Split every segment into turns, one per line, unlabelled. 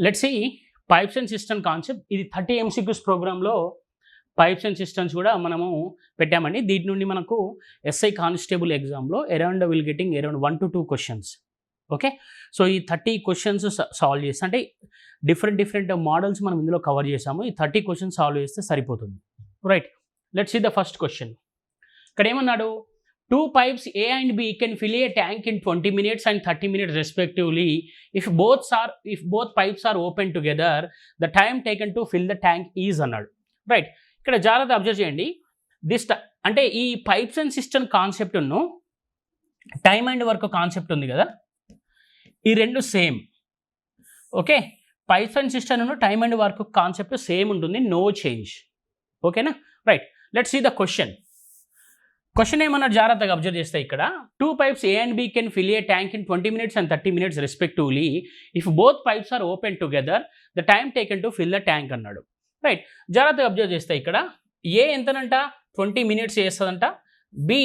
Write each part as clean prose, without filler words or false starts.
Let's see pipes and system concept. ఇది 30 MCQs ప్రోగ్రాంలో pipes and systems కూడా మనము పెట్టామండి. దీని నుండి మనకు ఎస్ఐ కానిస్టేబుల్ ఎగ్జామ్లో around will getting around 1 to 2 questions. Okay, so ఈ 30 క్వశ్చన్స్ సాల్వ్ చేస్తే, అంటే డిఫరెంట్ మోడల్స్ మనం ఇందులో కవర్ చేసాము. ఈ 30 క్వశ్చన్స్ సాల్వ్ చేస్తే సరిపోతుంది. Right, let's see the first question. ఇక్కడ ఏమన్నాడు, 2 pipes A and B can fill a tank in 20 minutes and 30 minutes respectively. If both pipes are open together, the time taken to fill the tank is అన్నాడు. Right, ఇక్కడ జాగ్రత్త observe చేయండి. అంటే ఈ pipes and system కాన్సెప్ట్ను time and work concept ఉంది కదా, ఈ రెండు same. Okay, pipes and system time and work concept same ఉంటుంది, నో చేంజ్. ఓకేనా? Right, let's see the question. Question ఏమన్నా జాగ్రత్తగా అబ్జర్వ్ చేస్తే, ఇక్కడ 2 pipes A and B can fill a tank in 20 minutes and 30 minutes respectively. If both pipes are open together, the time taken to fill the tank అన్నాడు. Right, జాగ్రత్తగా observe చేస్తే ఇక్కడ ఏ ఎంతనంట 20 minutes చేస్తుందంట, B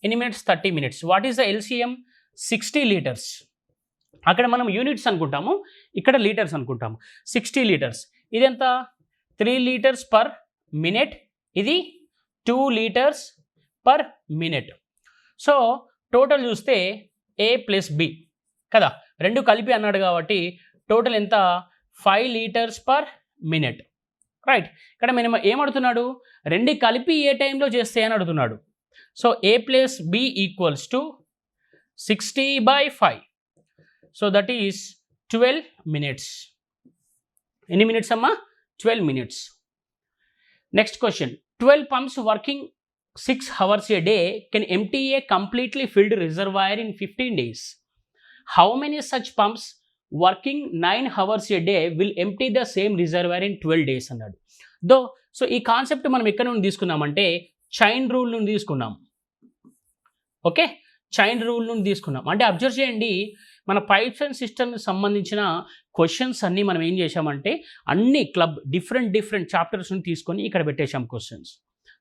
ఎన్ని minutes 30 minutes. What is the LCM? 60 liters. అక్కడ మనం units అనుకుంటాము, ఇక్కడ లీటర్స్ అనుకుంటాము. 60 liters. ఇది ఎంత? 3 liters per minute. ఇది 2 liters per minute. So total చూస్తే A ప్లస్ B కదా, రెండు కలిపి అన్నాడు కాబట్టి టోటల్ ఎంత? 5 liters per minute. రైట్, ఇక్కడ మనం ఏమడుతున్నాడు, రెండు కలిపి ఏ టైంలో చేస్తే అని అడుగుతున్నాడు. So A plus B equals to 60/5. So that is 12 minutes. ఎన్ని మినిట్స్ అమ్మా? 12 minutes. Next question. 12 pumps working 6 hours a day can empty a completely filled reservoir in 15 days. How many such pumps working 9 hours a day will empty the same reservoir in 12 days అన్నాడు. So ఈ concept మనం ఎక్కడ నుండి తీసుకున్నామంటే chain rule నుండి తీసుకున్నాం. Okay, chain rule నుండి తీసుకున్నాం. అంటే అబ్జర్వ్ చేయండి, మన పైప్స్ అండ్ సిస్టమ్కి సంబంధించిన క్వశ్చన్స్ అన్నీ మనం ఏం చేసామంటే అన్ని డిఫరెంట్ చాప్టర్స్ నుండి తీసుకొని ఇక్కడ పెట్టేశాం క్వశ్చన్స్.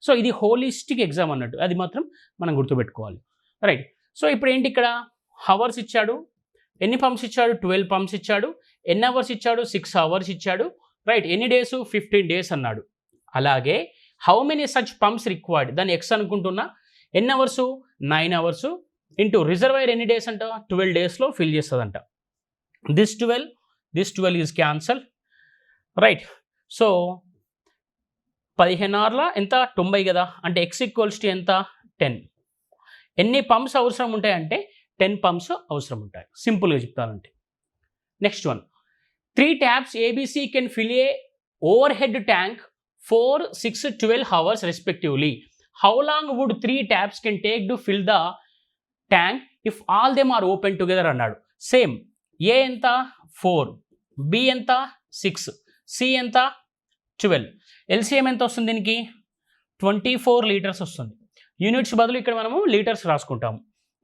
సో ఇది హోలిస్టిక్ ఎగ్జామ్ అన్నట్టు, అది మాత్రం మనం గుర్తుపెట్టుకోవాలి. రైట్, సో ఇప్పుడు ఏంటి, ఇక్కడ హవర్స్ ఇచ్చాడు, ఎన్ని పంప్స్ ఇచ్చాడు? 12 pumps ఇచ్చాడు. ఎన్ని అవర్స్ ఇచ్చాడు? 6 hours ఇచ్చాడు. రైట్, ఎన్ని డేస్? 15 days అన్నాడు. అలాగే how many such pumps required, దాన్ని ఎక్స్ అనుకుంటున్నా. ఎన్ని అవర్సు? 9 hours ఇంటూ రిజర్వాయర్ ఎన్ని డేస్ అంట? 12 daysలో ఫిల్ చేస్తుందంట. This 12 is cancel. Right, so 15 hours ఎంత? 90 కదా, అంటే ఎక్స్ ఈక్వల్స్ టు ఎంత? 10. ఎన్ని పంప్స్ అవసరం ఉంటాయంటే 10 pumps అవసరం ఉంటాయి, సింపుల్గా చెప్తానంటే. Next one. 3 taps ABC can fill a overhead tank for 6, 12 hours respectively. How long would 3 taps can take to fill the tank if all them are open together అన్నాడు. Same, ఏ ఎంత? 4, B ఎంత? 6, C ఎంత? 12. LCM ఎంత వస్తుంది దీనికి? 24 liters వస్తుంది. Units బదులు ఇక్కడ మనము లీటర్స్ రాసుకుంటాము.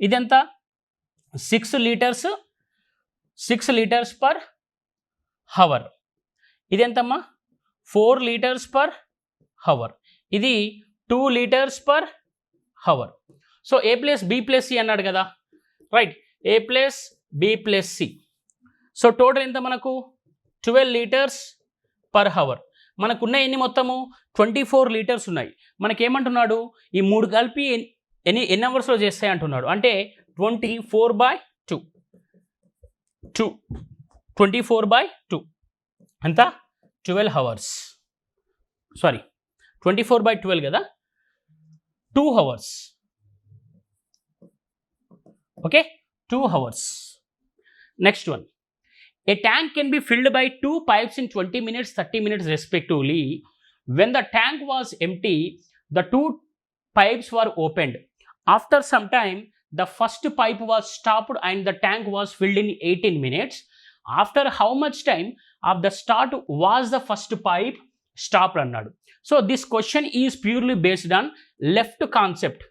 ఇదెంత? 6 liters per hour. ఇదెంతమ్మా? 4 liters per hour. ఇది 2 liters per hour. So A plus B plus C అన్నాడు కదా. Right, A plus B plus C. So total ఎంత మనకు? 12 liters per hour. మనకున్న ఎన్ని మొత్తము? 24 liters ఉన్నాయి. మనకేమంటున్నాడు, ఈ 3 కలిపి ఎన్ని అవర్స్లో చేస్తాయి అంటున్నాడు. అంటే 24/2. 24/2 ఎంత? 12 hours. సారీ, 24/12 కదా, 2 hours. Okay, 2 hours. Next one. A tank can be filled by 2 pipes in 20 minutes, 30 minutes respectively. When the tank was empty, the 2 pipes were opened. After some time, the first pipe was stopped and the tank was filled in 18 minutes. After how much time of the start was the first pipe stopped అన్నాడు. So this question is purely based on left concept.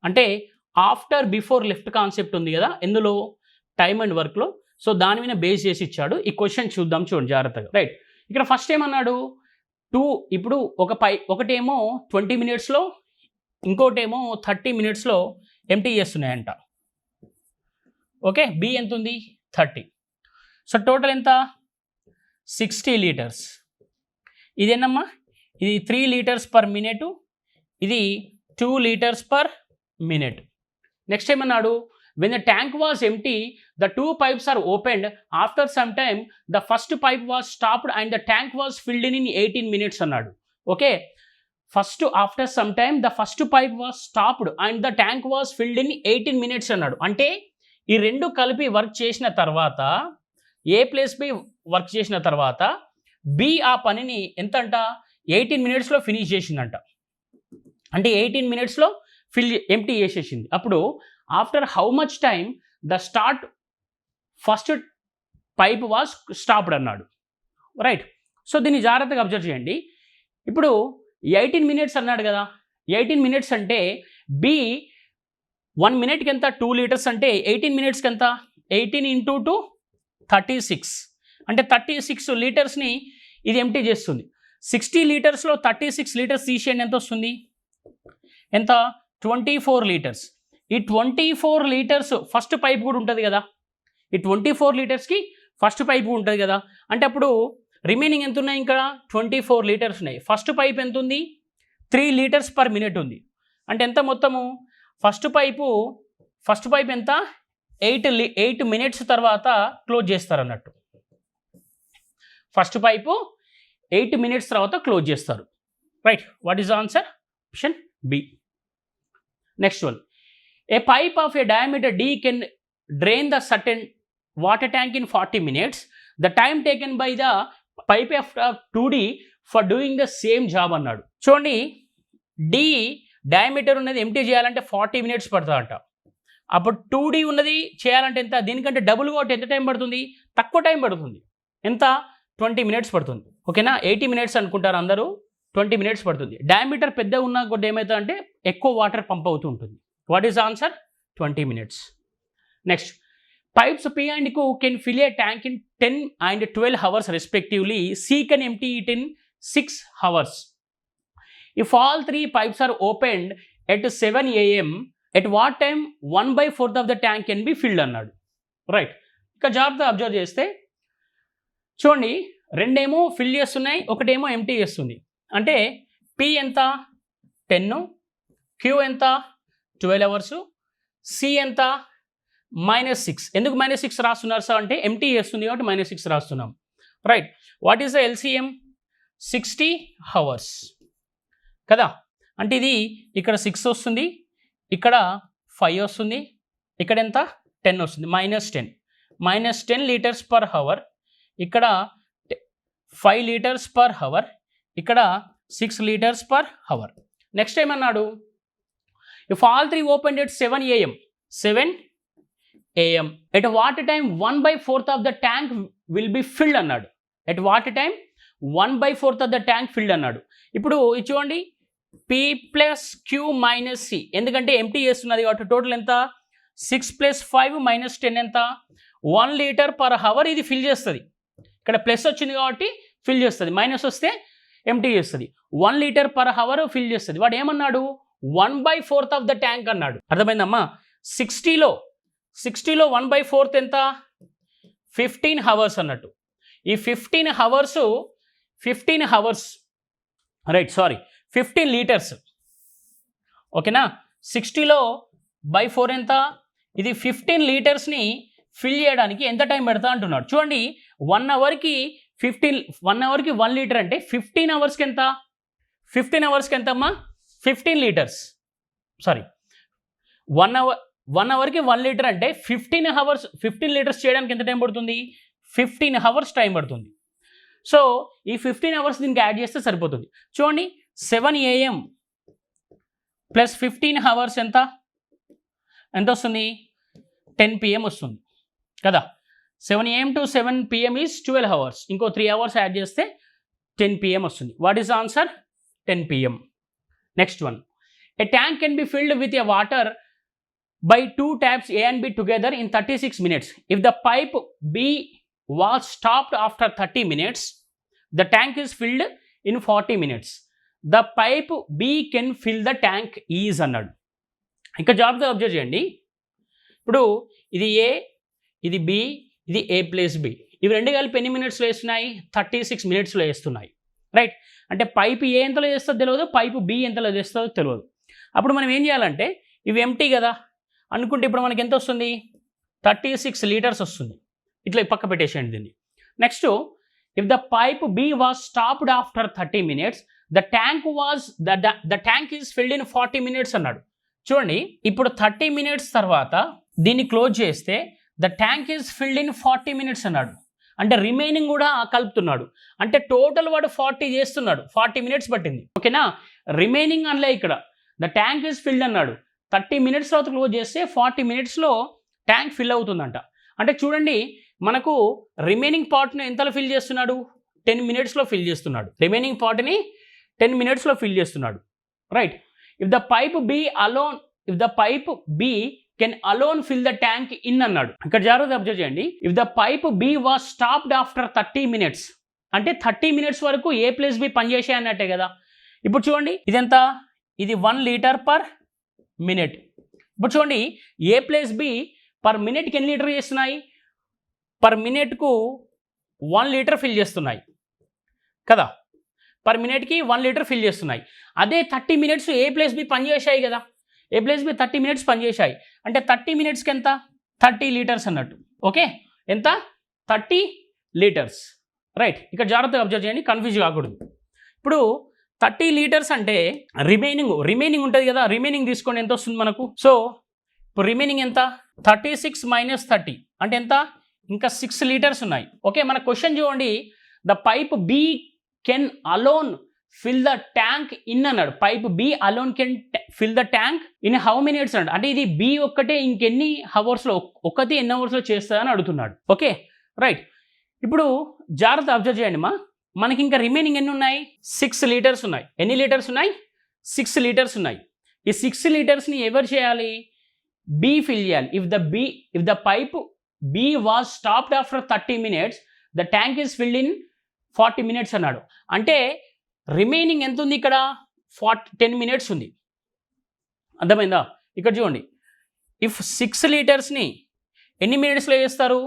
అంటే after before left concept ఉంది కదా ఎందులో, time and వర్క్లో. So దాని మీద base చేసి ఇచ్చాడు. ఈ క్వశ్చన్ చూద్దాం, చూడండి జాగ్రత్తగా. రైట్, ఇక్కడ ఫస్ట్ ఏమన్నాడు, 2, ఇప్పుడు ఒకటేమో 20 minutesలో, ఇంకోటేమో 30 minutesలో ఎంటీ చేస్తున్నాయంట. ఓకే, బి ఎంత ఉంది? 30. సో టోటల్ ఎంత? 60 లీటర్స్. ఇదేనమ్మా, ఇది 3 లీటర్స్ పర్ మినిట్, ఇది 2 లీటర్స్ పర్ మినిట్. నెక్స్ట్ ఏమన్నాడు, when the tank was empty the 2 pipes are opened, after some time the first pipe was stopped and the tank was filled in 18 minutes అన్నాడు. Okay, first after some time the first pipe was stopped and the tank was filled in 18 minutes అన్నాడు. అంటే ఈ రెండు కలిపి work చేసిన తర్వాత, ఏ place B work చేసిన తర్వాత బి ఆ పనిని ఎంతంట 18 minutesలో ఫినిష్ చేసిందంట. అంటే 18 minutesలో ఎంప్టీ చేసేసింది. అప్పుడు after how much time the first pipe was stopped అన్నాడు. రైట్, సో దీన్ని జాగ్రత్తగా అబ్జర్వ్ చేయండి. ఇప్పుడు 18 minutes అన్నాడు కదా, 18 minutes అంటే బి 1 minute ఎంత 2 liters అంటే 18 minutesకి ఎంత 18 × 2 36, అంటే 36 లీటర్స్ని ఇది ఎంప్టీ చేస్తుంది. 60 లీటర్స్లో 36 లీటర్స్ తీసేయండి, ఎంత వస్తుంది, ఎంత 24 లీటర్స్. ఈ 24 లీటర్స్ ఫస్ట్ పైప్ కూడా ఉంటుంది కదా, ఈ 24 లీటర్స్కి ఫస్ట్ పైప్ ఉంటుంది కదా, అంటే అప్పుడు రిమైనింగ్ ఎంత ఉన్నాయి, ఇంకా 24 లీటర్స్ ఉన్నాయి. ఫస్ట్ పైప్ ఎంత ఉంది, 3 లీటర్స్ పర్ మినిట్ ఉంది. అంటే ఎంత మొత్తము, ఫస్ట్ పైప్ ఎంత 8 minutes తర్వాత క్లోజ్ చేస్తారు అన్నట్టు. ఫస్ట్ పైపు 8 minutes తర్వాత క్లోజ్ చేస్తారు. Right, what is the answer, option B. Next one, a pipe of a diameter D can drain the certain water tank in 40 minutes. The time taken by the pipe of 2D for doing the same job అన్నాడు. చూడండి, D diameter ఉన్నది empty చేయాలంటే 40 minutes పడుతుందంట. అప్పుడు 2D ఉన్నది చేయాలంటే ఎంత, దీనికంటే డబుల్ కాబట్టి ఎంత టైం పడుతుంది, తక్కువ టైం పడుతుంది. ఎంత, 20 minutes పడుతుంది. ఓకేనా, 80 minutes అనుకుంటారు అందరూ, 20 minutes పడుతుంది. డయామీటర్ పెద్ద ఉన్న కొద్ది ఏమవుతుంది అంటే ఎక్కువ వాటర్ పంప్ అవుతూ ఉంటుంది. What is answer, 20 minutes. Next, pipes P and Q can fill a tank in 10 and 12 hours respectively. C can empty it in 6 hours. If all 3 pipes are opened at 7 AM, at what time 1/4 of the tank can be filled అన్నాడు. Right, ఇక జాగ్రత్తగా observe చేస్తే చూడండి, రెండేమో fill చేస్తున్నాయి, ఒకటేమో empty చేస్తుంది. అంటే P ఎంత 10, Q ఎంత 12 hours, C ఎంత -6. ఎందుకు -6 రాస్తున్నారు సార్ అంటే ఎంప్టీ చేస్తుంది కాబట్టి -6 రాస్తున్నాం. Right, what is the LCM, 60 hours కదా. అంటే ఇది ఇక్కడ 6 వస్తుంది, ఇక్కడ 5 వస్తుంది, ఇక్కడ ఎంత 10 వస్తుంది, -10 liters per hour, ఇక్కడ 5 liters per hour, ఇక్కడ 6 liters per hour. నెక్స్ట్ ఏమన్నాడు, if all 3 open at 7 AM at what time 1/4 of the tank will be filled అన్నాడు. at what time 1/4 of the tank filled అన్నాడు. ఇప్పుడు ఇది చూడండి, P + Q - C, ఎందుకంటే empty చేస్తున్నది కాబట్టి టోటల్ ఎంత 6 + 5 - 10 ఎంత 1 liter per hour ఇది ఫిల్ చేస్తుంది. ఇక్కడ ప్లస్ వచ్చింది కాబట్టి ఫిల్ చేస్తుంది, మైనస్ వస్తే ఎంప్టీ చేస్తుంది. 1 liter per hour ఫిల్ చేస్తుంది. వాడు ఏమన్నాడు, 1/4 of the tank అన్నాడు. అర్థమైందమ్మా, 60లో 1/4 ఎంత 15 hours అన్నట్టు. ఈ 15 hours రైట్, సారీ 15 liters. ఓకేనా, 60లో /4 ఎంత, ఇది 15 litersని ఫిల్ చేయడానికి ఎంత టైం పెడతా అంటున్నాడు. చూడండి, 1 hourకి 1 liter అంటే 15 hours ఎంత, 15 hours ఎంతమ్మా 15 liters. సారీ, 1 hourకి 1 liter అంటే 15 liters చేయడానికి ఎంత టైం పడుతుంది, 15 hours టైం పడుతుంది. సో ఈ 15 hours దీనికి యాడ్ చేస్తే సరిపోతుంది. చూడండి, 7 AM + 15 hours ఎంత వస్తుంది, 10 PM వస్తుంది కదా. 7 AM to 7 PM is 12 hours, ఇంకో 3 hours యాడ్ చేస్తే 10 PM వస్తుంది. What is answer, 10 PM. Next one, A tank can be filled with a water by 2 taps A and B together in 36 minutes. If the pipe B was stopped after 30 minutes, the tank is filled in 40 minutes. The pipe B can fill the tank is అన్నాడు. ఇంకా జాగ్రత్తగా observe చేయండి. ఇప్పుడు ఇది A, ఇది B, ఇది A + B, ఇవి రెండు కలిపి ఎన్ని మినిట్స్లో వేస్తున్నాయి? 36 మినిట్స్లో వేస్తున్నాయి. రైట్. అంటే పైప్ ఏ ఎంతలో చేస్తుందో తెలియదు, పైపు బి ఎంతలో చేస్తుందో తెలియదు. అప్పుడు మనం ఏం చేయాలంటే ఇవి ఎంటీ కదా అనుకుంటే ఇప్పుడు మనకి ఎంత వస్తుంది? 36 లీటర్స్ వస్తుంది. ఇట్లా పక్క పెట్టేసేయండి దీన్ని. Next, if the pipe B was stopped after 30 minutes, the tank is filled in 40 minutes అన్నాడు. చూడండి, ఇప్పుడు 30 minutes తర్వాత దీన్ని క్లోజ్ చేస్తే the tank is filled in 40 minutes అన్నాడు. అంటే రిమైనింగ్ కూడా కలుపుతున్నాడు. అంటే టోటల్ వాడు 40 చేస్తున్నాడు. 40 minutes పట్టింది. ఓకేనా? రిమైనింగ్ అనలే ఇక్కడ. ద ట్యాంక్ ఈజ్ ఫిల్డ్ అన్నాడు. 30 minutes తర్వాత క్లోజ్ చేస్తే 40 minutesలో ట్యాంక్ ఫిల్ అవుతుందంట. అంటే చూడండి, మనకు రిమైనింగ్ పార్ట్ని ఎంతలో ఫిల్ చేస్తున్నాడు? 10 minutesలో ఫిల్ చేస్తున్నాడు. రిమైనింగ్ పార్ట్ని 10 minutesలో ఫిల్ చేస్తున్నాడు. Right. If the pipe B can alone fill the tank in అన్నాడు. ఇక్కడ జాగ్రత్తగా అబ్జర్వ్ చేయండి. If the pipe B was stopped after 30 minutes, అంటే 30 minutes వరకు ఏ ప్లస్ బి పనిచేసాయి అన్నట్టే కదా. ఇప్పుడు చూడండి, ఇదెంత? ఇది 1 లీటర్ పర్ మినిట్. ఇప్పుడు చూడండి, ఏ ప్లస్ బి పర్ మినిట్కి ఎన్ని లీటర్ చేస్తున్నాయి? పర్ మినిట్కు 1 లీటర్ ఫిల్ చేస్తున్నాయి కదా. పర్ మినిట్కి 1 లీటర్ ఫిల్ చేస్తున్నాయి. అదే 30 minutes ఏ ప్లస్ బి పనిచేసాయి కదా. ఏ ప్లస్ బి 30 minutes పనిచేసాయి. అంటే 30 minutesకి ఎంత? 30 లీటర్స్ అన్నట్టు. ఓకే, ఎంత? 30 లీటర్స్. రైట్. ఇక్కడ జాగ్రత్తగా అబ్జర్వ్ చేయండి, కన్ఫ్యూజ్ కాకూడదు. ఇప్పుడు 30 లీటర్స్ అంటే రిమైనింగ్ ఉంటుంది కదా. రిమైనింగ్ తీసుకోండి, ఎంత వస్తుంది మనకు? సో ఇప్పుడు రిమైనింగ్ ఎంత? 36 - 30 అంటే ఎంత? ఇంకా 6 లీటర్స్ ఉన్నాయి. ఓకే, మన క్వశ్చన్ చూడండి. The pipe B can alone fill the tank in అన్నాడు. Pipe B alone can fill the tank in how minutes అన్నాడు. అంటే ఇది బి ఒక్కటే ఇంకెన్ని అవర్స్లో, ఒకటి ఎన్ని అవర్స్లో చేస్తుందని అడుగుతున్నాడు. Okay, right. ఇప్పుడు జాగ్రత్త అబ్జర్వ్ చేయండి మనకి ఇంకా రిమైనింగ్ ఎన్ని ఉన్నాయి? 6 లీటర్స్ ఉన్నాయి. ఎన్ని లీటర్స్ ఉన్నాయి? 6 లీటర్స్ ఉన్నాయి. ఈ 6 లీటర్స్ని ఎవరు చేయాలి? బి ఫిల్ చేయాలి. If the pipe B was stopped after 30 minutes, the tank is filled in 40 minutes అన్నాడు. అంటే రిమైనింగ్ ఎంత ఉంది ఇక్కడ? 10 minutes ఉంది. అర్థమైందా? ఇక్కడ చూడండి, ఇఫ్ 6 లీటర్స్ని ఎన్ని మినిట్స్లో చేస్తారు?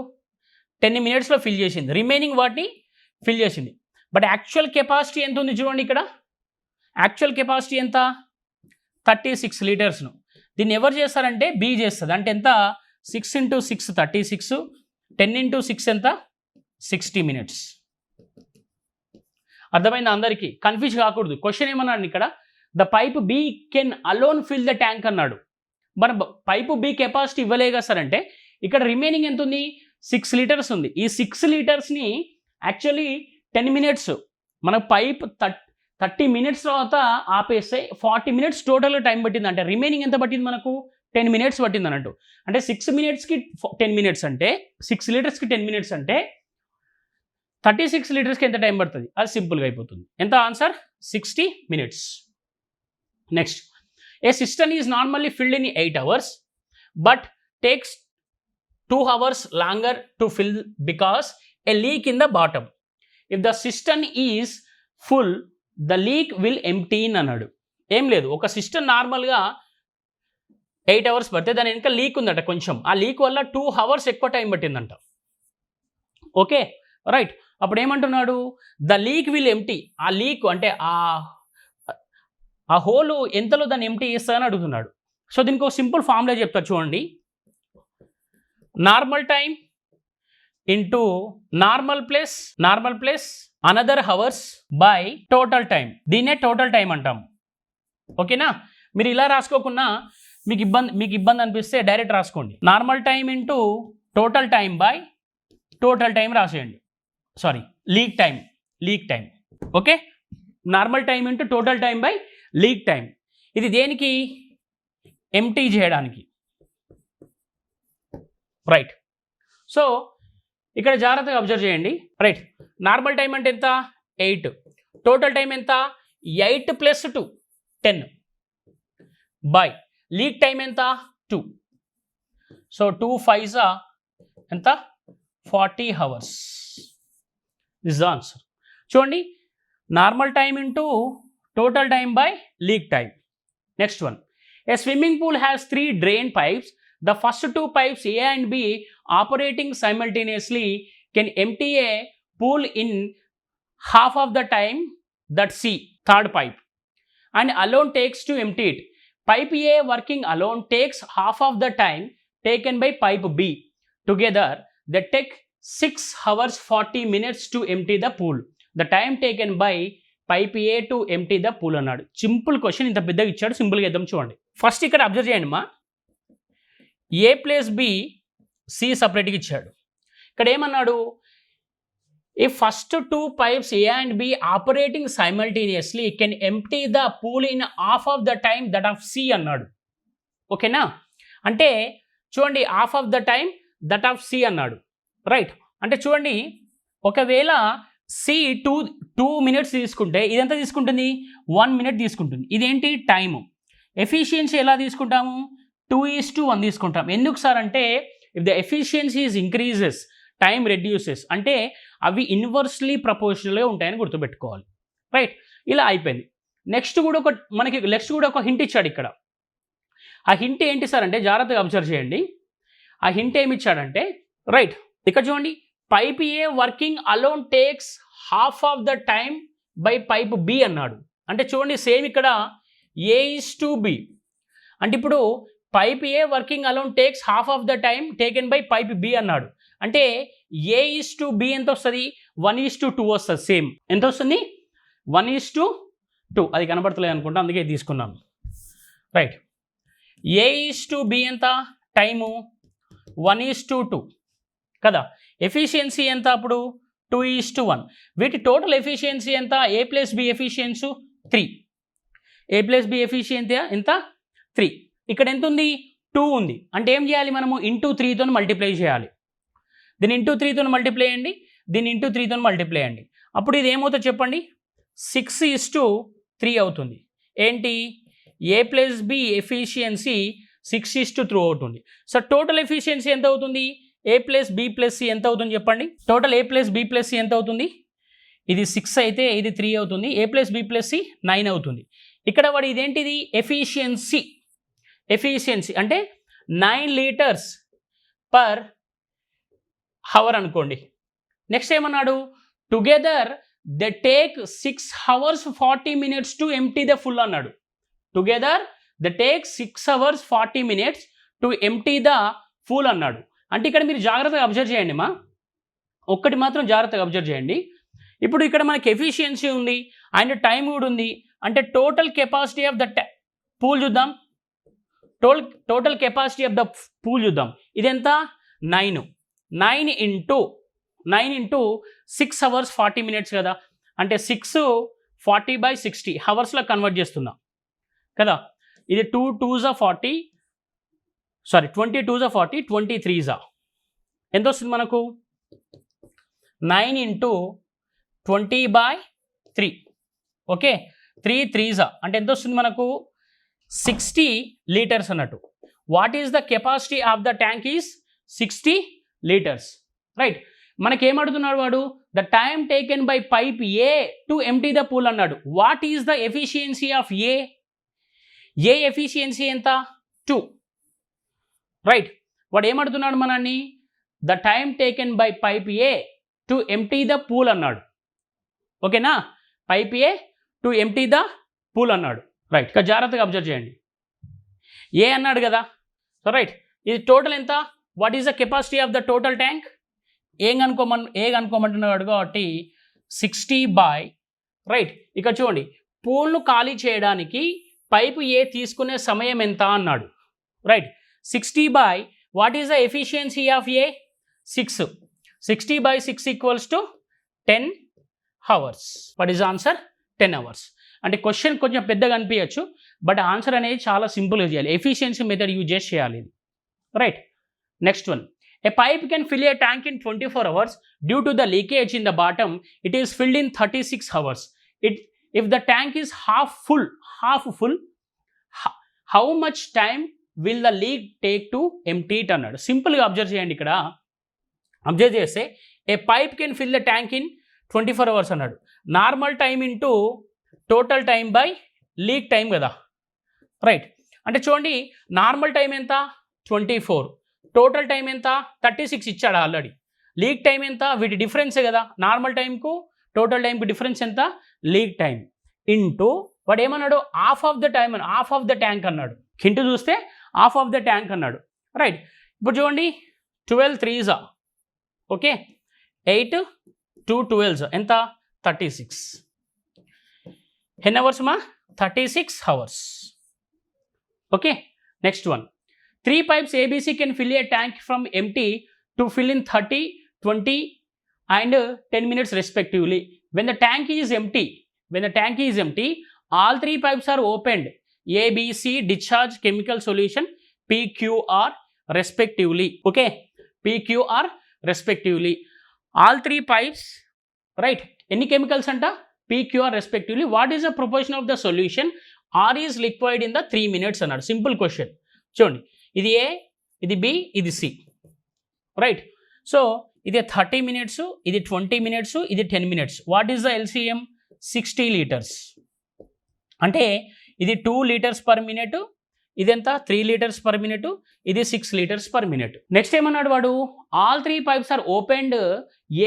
10 minutesలో ఫిల్ చేసింది. రిమైనింగ్ వాటిని ఫిల్ చేసింది. బట్ యాక్చువల్ కెపాసిటీ ఎంత ఉంది చూడండి ఇక్కడ. యాక్చువల్ కెపాసిటీ ఎంత? 36 లీటర్స్ను. దీన్ని ఎవరు చేస్తారంటే బి చేస్తుంది. అంటే ఎంత? 6 × 6 36, 10 × 6 ఎంత? 60 minutes. అర్థమైందా అందరికీ? కన్ఫ్యూజ్ కాకూడదు. క్వశ్చన్ ఏమన్నాడు ఇక్కడ? The pipe B can alone fill the tank అన్నాడు. మన పైపు బి కెపాసిటీ ఇవ్వలేగా సార్ అంటే ఇక్కడ రిమైనింగ్ ఎంత ఉంది? 6 లీటర్స్ ఉంది. ఈ 6 లీటర్స్ని యాక్చువల్లీ 10 minutes మన పైప్ 30 minutes తర్వాత ఆపేస్తే 40 minutes టోటల్గా టైం పట్టింది. అంటే రిమైనింగ్ ఎంత పట్టింది మనకు? 10 minutes పట్టింది అన్నట్టు. అంటే 6 minutesకి 10 minutes అంటే 6 లీటర్స్కి 10 minutes అంటే 36 లీటర్స్కి ఎంత టైం పడుతుంది? అది సింపుల్గా అయిపోతుంది. ఎంత answer? 60 minutes. Next, A system is normally filled in 8 hours but takes 2 hours longer to fill because A leak in the bottom. If the system is full the leak will empty in అన్నాడు. ఏం లేదు, ఒక system నార్మల్గా 8 hours పడితే దాని వెనక leak ఉందట కొంచెం. ఆ లీక్ వల్ల 2 hours ఎక్కువ టైం పట్టిందంట. Okay, right. అప్పుడు ఏమంటున్నాడు? The leak will empty. ఆ లీక్ అంటే ఆ హోల్ ఎంతలో దాన్ని ఎంప్టీ చేస్తుందని అడుగుతున్నాడు. సో దీనికి ఒక సింపుల్ ఫార్ములా చెప్తా చూడండి. Normal time into normal plus another hours by total time. దీన్నే టోటల్ టైం అంటాం. ఓకేనా? మీరు ఇలా రాసుకోకుండా మీకు ఇబ్బంది అనిపిస్తే డైరెక్ట్ రాసుకోండి. Normal time into total time by total time రాసేయండి. Sorry, leak time. Okay, normal time into total time by leak time. ఇది దేనికి? ఎంప్టీ చేయడానికి. రైట్. సో ఇక్కడ జాగ్రత్తగా అబ్జర్వ్ చేయండి. రైట్. నార్మల్ టైం అంటే ఎంత? 8. టోటల్ టైం ఎంత? 8 + 2 10 బై లీక్ టైం ఎంత? 2. సో 2 5s ఎంత? 40 hours. This is the answer. చూడండి, normal time into total time by leak time. Next one, a swimming pool has 3 drain pipes. The first 2 pipes A and B operating simultaneously can empty A pool in half of the time that C, third pipe, and alone takes to empty it. Pipe A working alone takes half of the time taken by pipe B. Together, they take 6 hours 40 minutes to empty the pool. The time taken by pipe A to empty the pool అన్నాడు. Simple question, ఇంత పెద్దగా ఇచ్చాడు, సింపుల్గా ఇద్దాం చూడండి. First ఇక్కడ observe చేయండి మా, ఏ ప్లస్ బి సి సపరేట్గా ఇచ్చాడు. ఇక్కడ ఏమన్నాడు, if first two pipes A and B operating simultaneously can empty the pool in half of the time that of C అన్నాడు. ఓకేనా, అంటే చూడండి half of the time that of C అన్నాడు. Right, అంటే చూడండి ఒకవేళ C 2 minutes తీసుకుంటే ఇదంతా తీసుకుంటుంది 1 minute తీసుకుంటుంది. ఇదేంటి టైము. ఎఫిషియన్సీ ఎలా తీసుకుంటాము, 2:1 తీసుకుంటాం. ఎందుకు సార్ అంటే if the efficiency is increases time reduces, అంటే అవి ఇన్వర్స్లీ ప్రపోర్షనల్గా ఉంటాయని గుర్తుపెట్టుకోవాలి. రైట్, ఇలా అయిపోయింది. నెక్స్ట్ కూడా ఒక హింట్ ఇచ్చాడు ఇక్కడ. ఆ హింట్ ఏంటి సార్ అంటే జాగ్రత్తగా అబ్జర్వ్ చేయండి. ఆ హింట్ ఏమి ఇచ్చాడంటే, రైట్ ఇక్కడ చూడండి, pipe A working alone takes half of the time by pipe B అన్నాడు. అంటే చూడండి సేమ్ ఇక్కడ A:B, అంటే ఇప్పుడు pipe A working alone takes half of the time taken by pipe B అన్నాడు. అంటే A:B ఎంత వస్తుంది, 1:2 వస్తుంది. సేమ్ ఎంత వస్తుంది, 1:2. అది కనబడతలేదు అనుకుంటా, అందుకే తీసుకున్నాను. రైట్, A:B ఎంత టైము, 1:2 కదా. ఎఫిషియన్సీ ఎంత అప్పుడు, 2:1. వీటి టోటల్ ఎఫిషియన్సీ ఎంత, A plus B efficiency 3. A plus B efficiency ఎంత, 3. ఇక్కడ ఎంత ఉంది, 2 ఉంది. అంటే ఏం చేయాలి మనము, ఇంటూ 3తో మల్టిప్లై చేయాలి. దీన్ని ఇంటూ 3తో మల్టిప్లై చేయండి, దీన్ని ఇంటూ 3తో మల్టిప్లై చేయండి. అప్పుడు ఇది ఏమవుతుందో చెప్పండి, 6:3 అవుతుంది. ఏంటి, ఏ ప్లస్ బి ఎఫిషియన్సీ 6:3 అవుతుంది. సో టోటల్ ఎఫిషియన్సీ ఎంత అవుతుంది, ఏ ప్లస్ బి ప్లస్ సి ఎంత అవుతుంది చెప్పండి. టోటల్ ఏ ప్లస్ బి ప్లస్ సి ఎంత అవుతుంది, ఇది 6 అయితే ఇది 3 అవుతుంది. ఏ ప్లస్ బి ప్లస్ సి 9 అవుతుంది. ఇక్కడ వాడు ఇదేంటిది, ఎఫిషియన్సీ అంటే 9 liters per hour అనుకోండి. నెక్స్ట్ ఏమన్నాడు, together they take 6 hours 40 minutes to empty the full అన్నాడు. Together they take 6 hours 40 minutes to empty the full అన్నాడు. అంటే ఇక్కడ మీరు జాగ్రత్తగా అబ్జర్వ్ చేయండి మా, ఒక్కటి మాత్రం జాగ్రత్తగా అబ్జర్వ్ చేయండి. ఇప్పుడు ఇక్కడ మనకి ఎఫిషియన్సీ ఉంది అండ్ టైం కూడా ఉంది. అంటే total capacity of the pool చూద్దాం, total capacity of the pool చూద్దాం. ఇదెంత, 9 ఇంటూ 6 hours 40 minutes కదా. అంటే 6 40/60 హవర్స్లో కన్వర్ట్ చేస్తున్నాం కదా. ఇది 2 2s 40, సారీ 22s 40, 23s ఎంత వస్తుంది మనకు, 9 ఇంటూ 20/3. ఓకే, 3 3s అంటే ఎంత వస్తుంది మనకు, 60 liters అన్నట్టు. What is the capacity of the tank is 60 liters. Right, మనకేమడుతున్నాడు వాడు, the time taken by pipe A to empty the pool అన్నాడు. What is the efficiency of A efficiency ఎంత, 2. Right, వాడు ఏమడుతున్నాడు మనల్ని, the time taken by pipe A to empty the pool అన్నాడు. ఓకేనా, pipe A to empty the pool అన్నాడు. Right, ఇక జాగ్రత్తగా అబ్జర్వ్ చేయండి. ఏ అన్నాడు కదా. సో రైట్, ఇది టోటల్ ఎంత, what is the capacity of the total tank, ఏ కనుక్కోమంటున్నాడు కాబట్టి 60 రైట్. ఇక్కడ చూడండి, పూల్ను ఖాళీ చేయడానికి పైపు ఏ తీసుకునే సమయం ఎంత అన్నాడు. Right, 60 what is the efficiency of A, 6. 60/6 equals to 10 hours. What is answer, 10 hours. అంటే క్వశ్చన్ కొంచెం పెద్దగా అనిపించచ్చు, బట్ ఆన్సర్ అనేది చాలా సింపుల్గా చేయాలి. ఎఫిషియన్సీ మెథడ్ యూజ్ చేసి చేయాలి ఇది. Right, next one, a pipe can fill a tank in 24 hours. Due to the leakage in the bottom it is filled in 36 hours. If the tank is half full how much time will the leak take to empty it అన్నాడు. సింపుల్గా observe చేయండి. ఇక్కడ observe చేస్తే a pipe can fill the tank in 24 hours అన్నాడు. Normal time into total time by leak time కదా. Right, అంటే చూడండి normal time ఎంత, 24, టోటల్ టైం ఎంత, 36 ఇచ్చాడు ఆల్రెడీ. లీక్ టైం ఎంత, వీటి డిఫరెన్సే కదా, నార్మల్ టైంకు టోటల్ టైంకు డిఫరెన్స్ ఎంత, లీక్ టైం ఇంటూ వాడు ఏమన్నాడు, హాఫ్ ఆఫ్ ద టైం అని, హాఫ్ ఆఫ్ ద ట్యాంక్ అన్నాడు. హింట్ చూస్తే హాఫ్ ఆఫ్ ద ట్యాంక్ అన్నాడు. రైట్, ఇప్పుడు చూడండి 12 3s ఓకే, 8 2 12s ఎంత, 36. ఎన్ని అవర్స్ మా, 36 hours. Okay, next one. 3 pipes ABC can fill a tank from empty to fill in 30, 20 and 10 minutes respectively. When the tank is empty, all 3 pipes are opened. ABC discharge chemical solution PQR respectively. Okay, PQR respectively. All 3 pipes, right? Any chemicals anta, PQR respectively. What is the proportion of the solution R is liquid in the 3 minutes అన్నాడు. Simple question. చూడండి, ఇది ఏ, ఇది B, ఇది C, right. So ఇది 30 minutes, ఇది 20 minutes, ఇది 10 minutes. What is the LCM? 60 liters. అంటే ఇది 2 liters per minute, ఇది ఎంత, 3 liters per minute, ఇది 6 liters per minute. నెక్స్ట్ ఏమన్నాడు వాడు, all 3 pipes are opened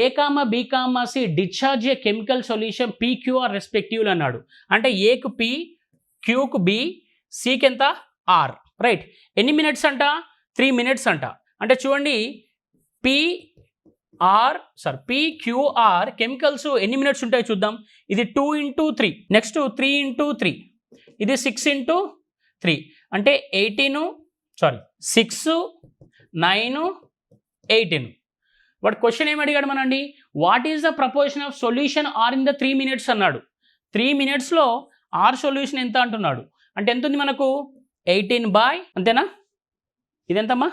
A, B, C discharge a chemical solution PQR respectively అన్నాడు. అంటే ఏకు P, Qకు B, Cకి ఎంత, R. రైట్, ఎన్ని మినిట్స్ అంట, 3 minutes అంట. అంటే చూడండి, PQR కెమికల్స్ ఎన్ని మినిట్స్ ఉంటాయో చూద్దాం. ఇది 2 into 3, నెక్స్ట్ 3 into 3, ఇది 6 into 3, అంటే 6 9 18. వాడు క్వశ్చన్ ఏమి అడిగాడు మనండి, what is the proportion of solution R in the 3 minutes అన్నాడు. 3 minutesలో ఆర్ సొల్యూషన్ ఎంత అంటున్నాడు. అంటే ఎంత ఉంది మనకు, 18 by అంతేనా, ఇది ఎంతమ్మా,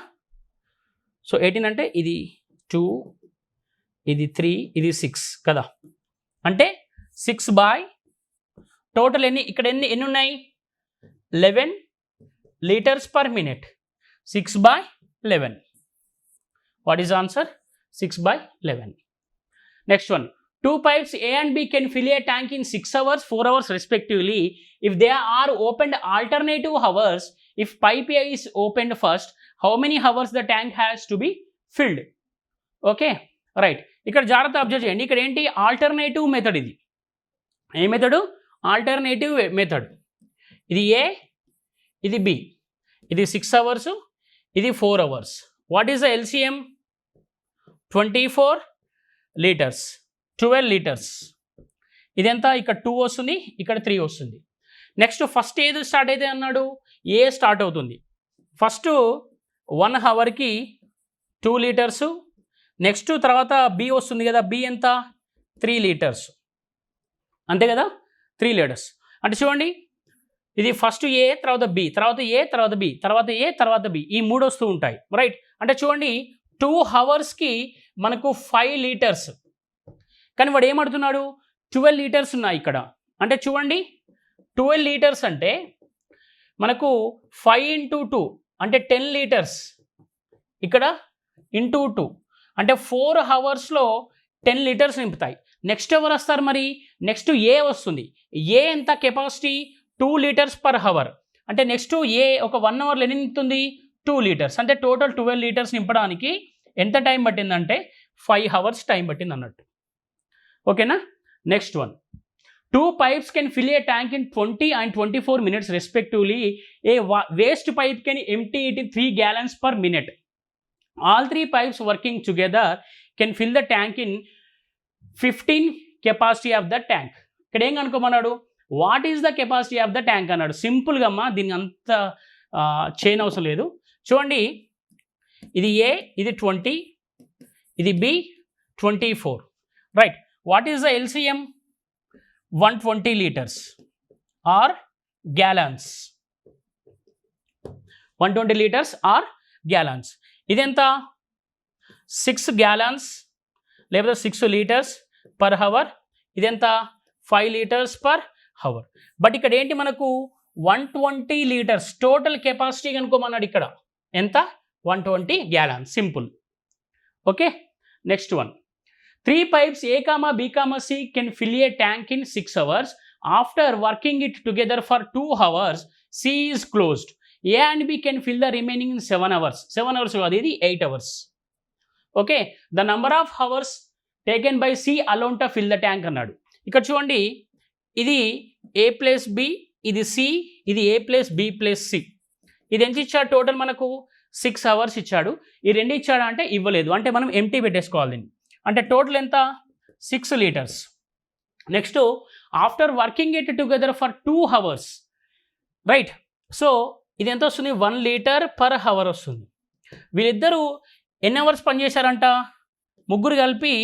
సో 18 అంటే ఇది 2, ఇది 3, ఇది 6 కదా, అంటే 6 by టోటల్ ఎన్ని, ఇక్కడ ఎన్ని ఉన్నాయి, 11 liters per minute. 6 by 11. What is the answer? 6 by 11. Next one. 2 pipes A and B can fill a tank in 6 hours, 4 hours respectively. If they are opened alternative hours, if pipe A is opened first, how many hours the tank has to be filled? Okay, right. ఇక్కడ జాగ్రత్త observe చేయండి, ఇక్కడ ఏంటి, alternative method. ఇది ఏ method, alternative method. ఇది ఏ, ఇది B, ఇది 6 hours, ఇది 4 hours. What is the LCM? 24 liters, 12 liters. ఇదెంత, ఇక్కడ 2 వస్తుంది, ఇక్కడ 3 వస్తుంది. నెక్స్ట్ ఫస్ట్ ఏది స్టార్ట్ అయితే అన్నాడు, ఏ స్టార్ట్ అవుతుంది. ఫస్ట్ 1 hourకి 2 liters, నెక్స్ట్ తర్వాత బి వస్తుంది కదా, బి ఎంత, 3 liters, అంతే కదా, 3 liters. అంటే చూడండి, ఇది ఫస్ట్ ఏ, తర్వాత బి, తర్వాత ఏ, తర్వాత బి, తర్వాత ఏ, తర్వాత బి, ఈ 3 వస్తూ ఉంటాయి, రైట్. అంటే చూడండి 2 hours మనకు 5 liters, కానీ వాడు ఏమడుతున్నాడు, 12 liters ఉన్నాయి ఇక్కడ. అంటే చూడండి 12 liters అంటే మనకు 5 into 2 అంటే 10 liters, ఇక్కడ ఇంటూ 2 అంటే 4 hoursలో 10 liters నింపుతాయి. నెక్స్ట్ ఎవరు వస్తారు మరి, నెక్స్ట్ ఏ వస్తుంది. ఏ ఎంత కెపాసిటీ, 2 liters per hour. అంటే నెక్స్ట్ ఏ ఒక 1 hourలో ఎన్ని నింపుతుంది, 2 liters. అంటే టోటల్ 12 liters నింపడానికి ఎంత టైం పట్టిందంటే 5 hours టైం పట్టింది అన్నట్టు. ఓకేనా. Next one. 2 pipes can fill a tank in 20 and 24 minutes respectively. A waste pipe can empty it in 3 gallons per minute. All 3 pipes working together can fill the tank in 15 capacity of the tank. ఇక్కడ ఏం కనుక్కోమన్నాడు, what is the capacity of the tank అన్నాడు. సింపుల్గా అమ్మా, దీన్ని అంత చేయని అవసరం లేదు. చూడండి, ఇది ఏ, ఇది 20, ఇది B 24, right. What is the LCM? 120 liters or gallons. 120 liters or gallons. ఇదెంత, 6 gallons లేకపోతే 6 liters per hour. ఇదెంత, 5 liters per hour. బట్ ఇక్కడ ఏంటి, మనకు 120 liters టోటల్ కెపాసిటీ కనుక్కోమన్నాడు. ఇక్కడ ఎంత, 120 gallons. Simple. Okay. Next one. 3 pipes A, B, C can fill a tank in 6 hours. After working it together for 2 hours, C is closed. A and B can fill the remaining in 7 hours. 7 hours కాదు, ఇది 8 hours. Okay, the number of hours taken by C alone to fill the tank అన్నాడు. ఇక్కడ చూడండి, ఇది A plus B, ఇది C, ఇది A plus B plus C. ఇది ఎంత ఇచ్చాడు టోటల్ మనకు 6 అవర్స్ ఇచ్చాడు. ఈ రెండు ఇచ్చాడా అంటే ఇవ్వలేదు, అంటే మనం ఎంటీ పెట్టేసుకోవాలి దీన్ని. అంటే టోటల్ ఎంత 6 litres. Next after working it together for 2 hours, right. So ఇది ఎంత వస్తుంది, 1 లీటర్ పర్ అవర్ వస్తుంది. వీళ్ళిద్దరూ ఎన్ని అవర్స్ పనిచేశారంట, ముగ్గురు కలిపి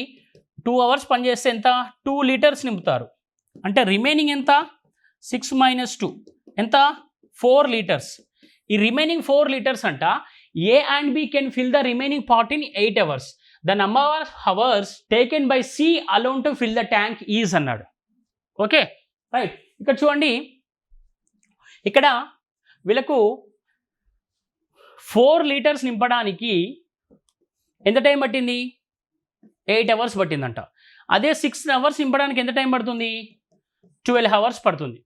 2 అవర్స్ పనిచేస్తే ఎంత 2 లీటర్స్ నింపుతారు. అంటే రిమైనింగ్ ఎంత 6 - 2 ఎంత 4 లీటర్స్. ఈ రిమైనింగ్ 4 లీటర్స్ అంట A and B can fill the remaining part in 8 hours. The number of hours taken by C alone to fill the tank is అన్నాడు. Okay right. ఇక్కడ చూడండి, ఇక్కడ వీళ్ళకు 4 లీటర్స్ నింపడానికి ఎంత టైం పట్టింది, 8 అవర్స్ పట్టిందంట. అదే 6 అవర్స్ నింపడానికి ఎంత టైం పడుతుంది, 12 అవర్స్ పడుతుంది.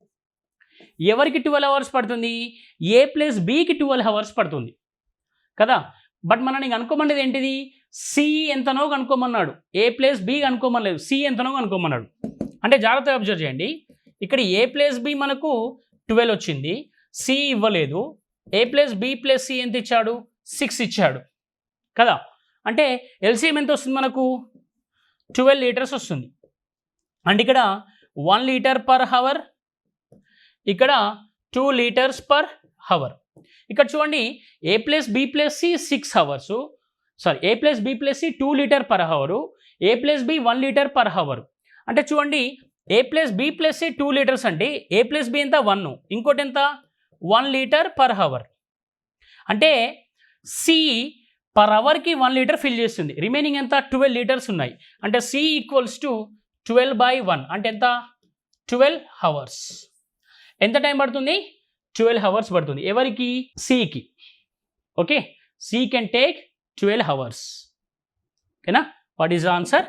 ఎవరికి 12 అవర్స్ పడుతుంది, ఏ ప్లస్ బికి 12 అవర్స్ పడుతుంది కదా. బట్ మనం నీకు అనుకోమనేది ఏంటిది, సి ఎంతనో కనుక్కోమన్నాడు, ఏ ప్లస్ బి కనుక్కోమనలేదు, సి ఎంతనో కనుక్కోమన్నాడు. అంటే జాగ్రత్తగా అబ్జర్వ్ చేయండి, ఇక్కడ ఏ ప్లస్ బి మనకు 12 వచ్చింది, సి ఇవ్వలేదు. ఏ ప్లస్ బి ప్లస్ సి ఎంత ఇచ్చాడు, 6 ఇచ్చాడు కదా. అంటే ఎల్సిఎం ఎంత వస్తుంది మనకు, 12 లీటర్స్ వస్తుంది. అంటే ఇక్కడ 1 లీటర్ పర్ అవర్, ఇక్కడ 2 లీటర్స్ పర్ అవర్. ఇక్కడ చూడండి, A plus B plus C 6 hours, sorry A plus B plus C 2 litre per hour, A plus B 1 litre per hour. అంటే చూడండి, A plus B plus C 2 litres అంటే A plus B ఎంత 1, ఇంకోటి ఎంత 1 litre per hour. అంటే C per అవర్కి 1 litre fill చేస్తుంది. Remaining ఎంత 12 లీటర్స్ ఉన్నాయి. అంటే సి ఈక్వల్స్ టు 12/1 అంటే ఎంత 12 అవర్స్. ఎంత టైం పడుతుంది, 12 అవర్స్ పడుతుంది. ఎవరికి, సికి. Okay, C can take 12 hours. ఓకేనా, what is the answer,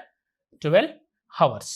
12 hours.